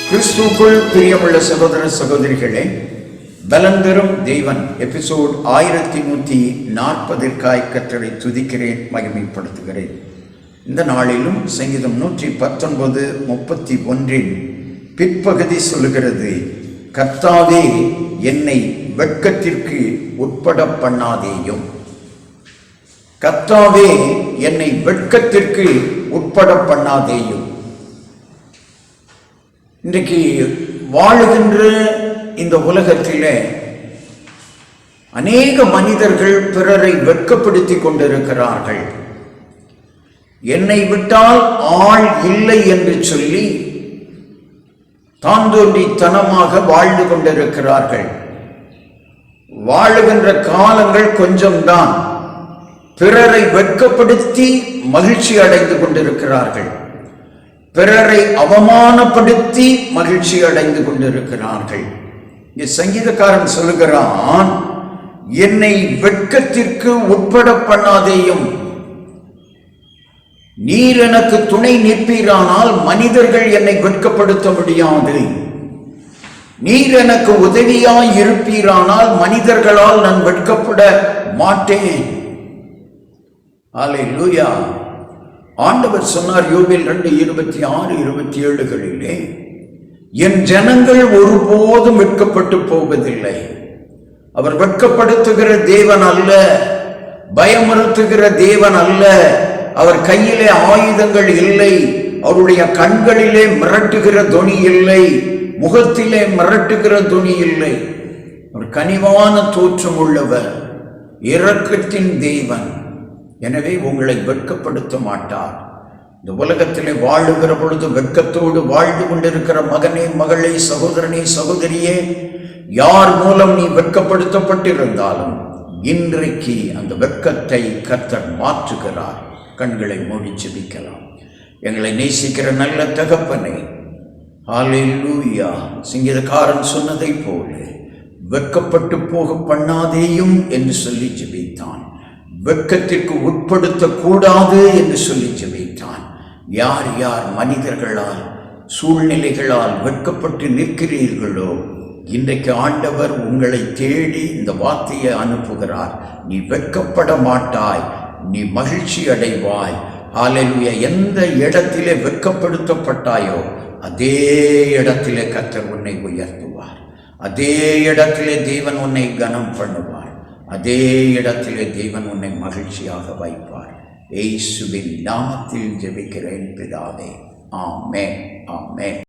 கிறிஸ்துவுக்குள் பிரியமுள்ள சகோதர சகோதரிகளே, பலன் தரும் தேவன் எபிசோட் 1140 கர்த்தரை துதிக்கிறேன், மகிமைப்படுத்துகிறேன். இந்த நாளிலும் சங்கீதம் 119:31 பிற்பகுதி சொல்லுகிறது, கர்த்தாவே என்னை வெட்கத்திற்கு உட்பட பண்ணாதேயும். கர்த்தாவே என்னை வெட்கத்திற்கு உட்பட பண்ணாதேயும். இன்றைக்கு வாழுகின்ற இந்த உலகத்திலே அநேக மனிதர்கள் பிறரை வெட்கப்படுத்தி கொண்டிருக்கிறார்கள். என்னை விட்டால் ஆள் இல்லை என்று சொல்லி தாந்தோன்றித்தனமாக வாழ்ந்து கொண்டிருக்கிறார்கள். வாழுகின்ற காலங்கள் கொஞ்சம்தான். பிறரை வெட்கப்படுத்தி மகிழ்ச்சி அடைந்து கொண்டிருக்கிறார்கள். பிறரை அவமானப்படுத்தி மகிழ்ச்சி அடைந்து கொண்டிருக்கிறார்கள். சங்கீதக்காரன் சொல்லுகிறான், என்னை வெட்கத்திற்கு உட்பட பண்ணாதேயும். நீர் எனக்கு துணை நிற்பீரானால் மனிதர்கள் என்னை வெட்கப்படுத்த முடியாது. நீர் எனக்கு உதவியாய் இருப்பீரானால் மனிதர்களால் நான் வெட்கப்பட மாட்டேன். அல்லேலூயா. ஆண்டவர் சொன்னார் யோபில் 2:26-27 என் ஜனங்கள் ஒருபோதும் வெட்கப்பட்டு போவதில்லை. அவர் வெட்கப்படுத்துகிற தேவன் அல்ல, பயமுறுத்துகிற தேவன் அல்ல. அவர் கையிலே ஆயுதங்கள் இல்லை, அவருடைய கண்களிலே மிரட்டுகிற தொனி இல்லை, முகத்திலே மிரட்டுகிற தொனி இல்லை. அவர் கனிவான தோற்றம் உள்ளவர், இரக்கத்தின் தேவன். எனவே உங்களை வெட்கப்படுத்த மாட்டார். இந்த உலகத்திலே வாழுகிற பொழுது வெட்கத்தோடு வாழ்ந்து கொண்டிருக்கிற மகனே, மகளே, சகோதரனே, சகோதரியே, யார் மூலம் நீ வெட்கப்படுத்தப்பட்டிருந்தாலும் இன்றைக்கு அந்த வெட்கத்தை கர்த்தர் மாற்றுகிறார். கண்களை மூடி ஜெபிக்கலாம். எங்களை நேசிக்கிற நல்ல தகப்பனே, ஹல்லேலூயா. சங்கீதக்காரன் சொன்னதை போல வெட்கப்பட்டு போக பண்ணாதேயும் என்று சொல்லி ஜெபித்தான். வெட்கத்திற்கு உட்படுத்த கூடாது என்று சொல்லி ஜெபித்தான். யார் யார் மனிதர்களால், சூழ்நிலைகளால் வெட்கப்பட்டு நிற்கிறீர்களோ, இன்றைக்கு ஆண்டவர் உங்களை தேடி இந்த வார்த்தையை அனுப்புகிறார். நீ வெட்கப்பட மாட்டாய், நீ மகிழ்ச்சி அடைவாய். ஹல்லேலூயா. எந்த இடத்திலே வெட்கப்படுத்தப்பட்டாயோ அதே இடத்திலே கர்த்தர் உன்னை உயர்த்துவார். அதே இடத்திலே தேவன் உன்னை கனம் பண்ணுவார். அதே இடத்திலே தேவன் உன்னை மகிழ்ச்சியாக வைப்பார். இயேசுவின் நாமத்தில் ஜெபிக்கிறேன் பிதாவே. ஆமென், ஆமென்.